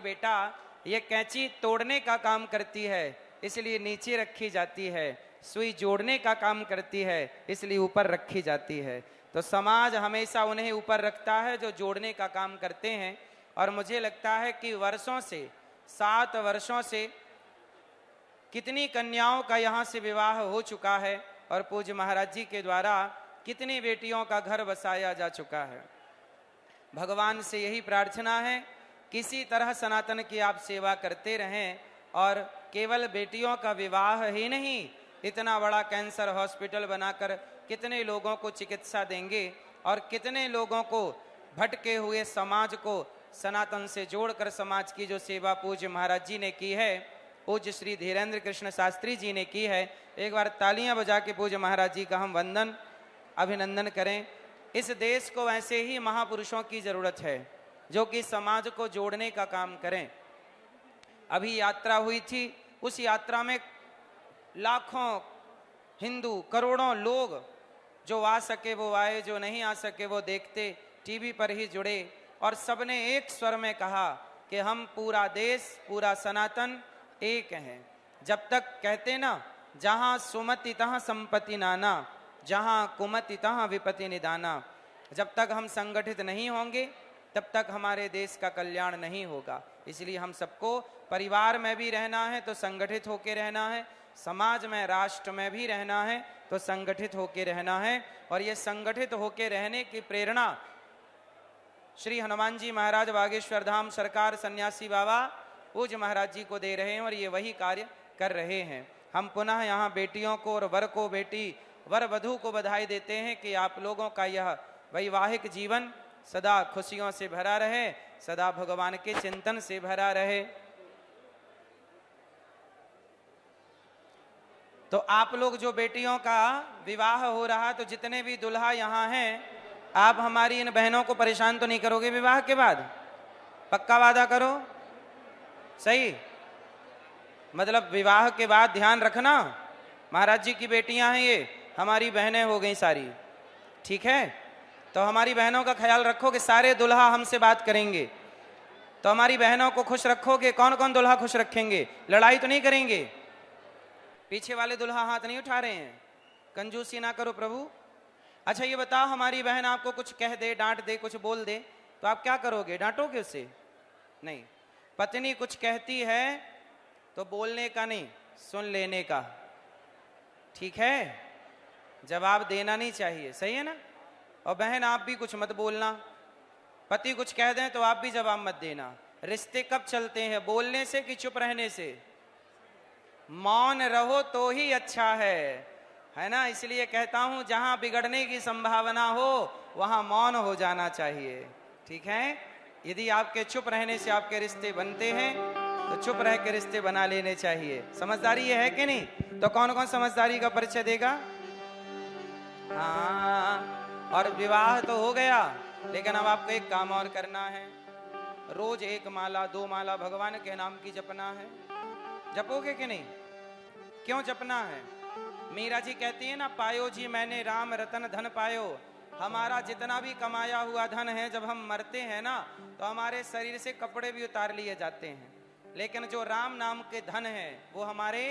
बेटा ये कैंची तोड़ने का काम करती है इसलिए नीचे रखी जाती है, सुई जोड़ने का काम करती है इसलिए ऊपर रखी जाती है। तो समाज हमेशा उन्हें ऊपर रखता है जो जोड़ने का काम करते हैं। और मुझे लगता है कि वर्षों से 7 वर्षों से कितनी कन्याओं का यहाँ से विवाह हो चुका है और पूज्य महाराज जी के द्वारा कितनी बेटियों का घर बसाया जा चुका है। भगवान से यही प्रार्थना है किसी तरह सनातन की आप सेवा करते रहें और केवल बेटियों का विवाह ही नहीं, इतना बड़ा कैंसर हॉस्पिटल बनाकर कितने लोगों को चिकित्सा देंगे और कितने लोगों को भटके हुए समाज को सनातन से जोड़कर समाज की जो सेवा पूज्य महाराज जी ने की है, पूज्य श्री धीरेन्द्र कृष्ण शास्त्री जी ने की है। एक बार तालियां बजा के पूज्य महाराज जी का हम वंदन अभिनंदन करें। इस देश को ऐसे ही महापुरुषों की जरूरत है जो कि समाज को जोड़ने का काम करें। अभी यात्रा हुई थी, उस यात्रा में लाखों हिंदू, करोड़ों लोग, जो आ सके वो आए, जो नहीं आ सके वो देखते टीवी पर ही जुड़े और सबने एक स्वर में कहा कि हम पूरा देश, पूरा सनातन एक हैं। जब तक कहते ना, जहां सुमति तहां संपत्ति नाना, जहां कुमति तहां विपत्ति निदाना, जब तक हम संगठित नहीं होंगे तब तक हमारे देश का कल्याण नहीं होगा। इसलिए हम सबको परिवार में भी रहना है तो संगठित होकर रहना है, समाज में, राष्ट्र में भी रहना है तो संगठित होकर रहना है। और ये संगठित होकर रहने की प्रेरणा श्री हनुमान जी महाराज बागेश्वर धाम सरकार सन्यासी बाबा पूज्य महाराज जी को दे रहे हैं और ये वही कार्य कर रहे हैं। हम पुनः यहाँ बेटियों को और वर को, बेटी वर वधू को बधाई देते हैं कि आप लोगों का यह वैवाहिक जीवन सदा खुशियों से भरा रहे, सदा भगवान के चिंतन से भरा रहे। तो आप लोग जो बेटियों का विवाह हो रहा, तो जितने भी दुल्हा यहाँ हैं, आप हमारी इन बहनों को परेशान तो नहीं करोगे विवाह के बाद? पक्का वादा करो, सही? मतलब विवाह के बाद ध्यान रखना, महाराज जी की बेटियां हैं ये, हमारी बहनें हो गई सारी, ठीक है? तो हमारी बहनों का ख्याल रखो कि सारे दुल्हा हमसे बात करेंगे, तो हमारी बहनों को खुश रखोगे। कौन कौन दुल्हा खुश रखेंगे? लड़ाई तो नहीं करेंगे? पीछे वाले दुल्हा हाथ नहीं उठा रहे हैं, कंजूसी ना करो प्रभु। अच्छा ये बताओ, हमारी बहन आपको कुछ कह दे, डांट दे, कुछ बोल दे, तो आप क्या करोगे? डांटोगे उसे? नहीं। पत्नी कुछ कहती है तो बोलने का नहीं, सुन लेने का, ठीक है? जवाब देना नहीं चाहिए, सही है ना? और बहन आप भी कुछ मत बोलना, पति कुछ कह दें तो आप भी जवाब मत देना। रिश्ते कब चलते हैं? बोलने से कि चुप रहने से? मौन रहो तो ही अच्छा है ना? इसलिए कहता हूं जहां बिगड़ने की संभावना हो वहां मौन हो जाना चाहिए, ठीक है? यदि आपके चुप रहने से आपके रिश्ते बनते हैं तो चुप रह के रिश्ते बना लेने चाहिए। समझदारी ये है कि नहीं? तो कौन कौन समझदारी का परिचय देगा? हाँ, और विवाह तो हो गया, लेकिन अब आपको एक काम और करना है। रोज 1 माला 2 माला भगवान के नाम की जपना है। जपोगे कि नहीं? क्यों जपना है? मीरा जी कहती है ना, पायो जी मैंने राम रतन धन पायो। हमारा जितना भी कमाया हुआ धन है, जब हम मरते हैं ना तो हमारे शरीर से कपड़े भी उतार लिए जाते हैं, लेकिन जो राम नाम के धन है वो हमारे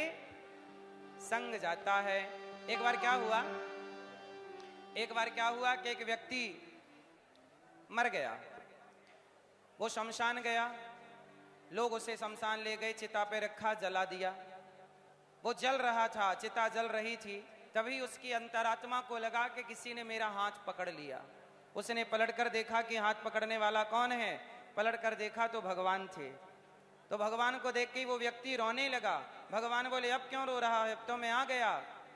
संग जाता है। एक बार क्या हुआ कि एक व्यक्ति मर गया, वो शमशान गया, लोग उसे शमशान ले गए, चिता पे रखा, जला दिया। वो जल रहा था, चिता जल रही थी, तभी उसकी अंतरात्मा को लगा कि किसी ने मेरा हाथ पकड़ लिया। उसने पलटकर देखा कि हाथ पकड़ने वाला कौन है। पलटकर देखा तो भगवान थे। तो भगवान को देख के वो व्यक्ति रोने लगा। भगवान बोले, अब क्यों रो रहा है? अब तो मैं आ गया।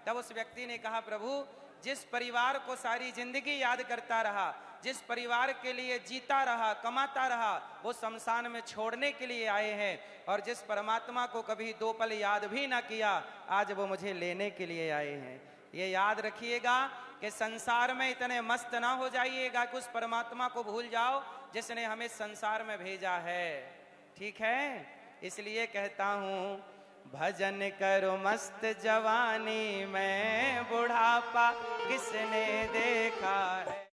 तब उस व्यक्ति ने कहा, प्रभु जिस परिवार को सारी जिंदगी याद करता रहा, जिस परिवार के लिए जीता रहा, कमाता रहा, वो शमशान में छोड़ने के लिए आए हैं, और जिस परमात्मा को कभी 2 पल याद भी ना किया, आज वो मुझे लेने के लिए आए हैं। ये याद रखिएगा कि संसार में इतने मस्त ना हो जाइएगा कि उस परमात्मा को भूल जाओ जिसने हमें संसार में भेजा है, ठीक है? इसलिए कहता हूं, भजन करो मस्त जवानी में, बुढ़ापा किसने देखा है।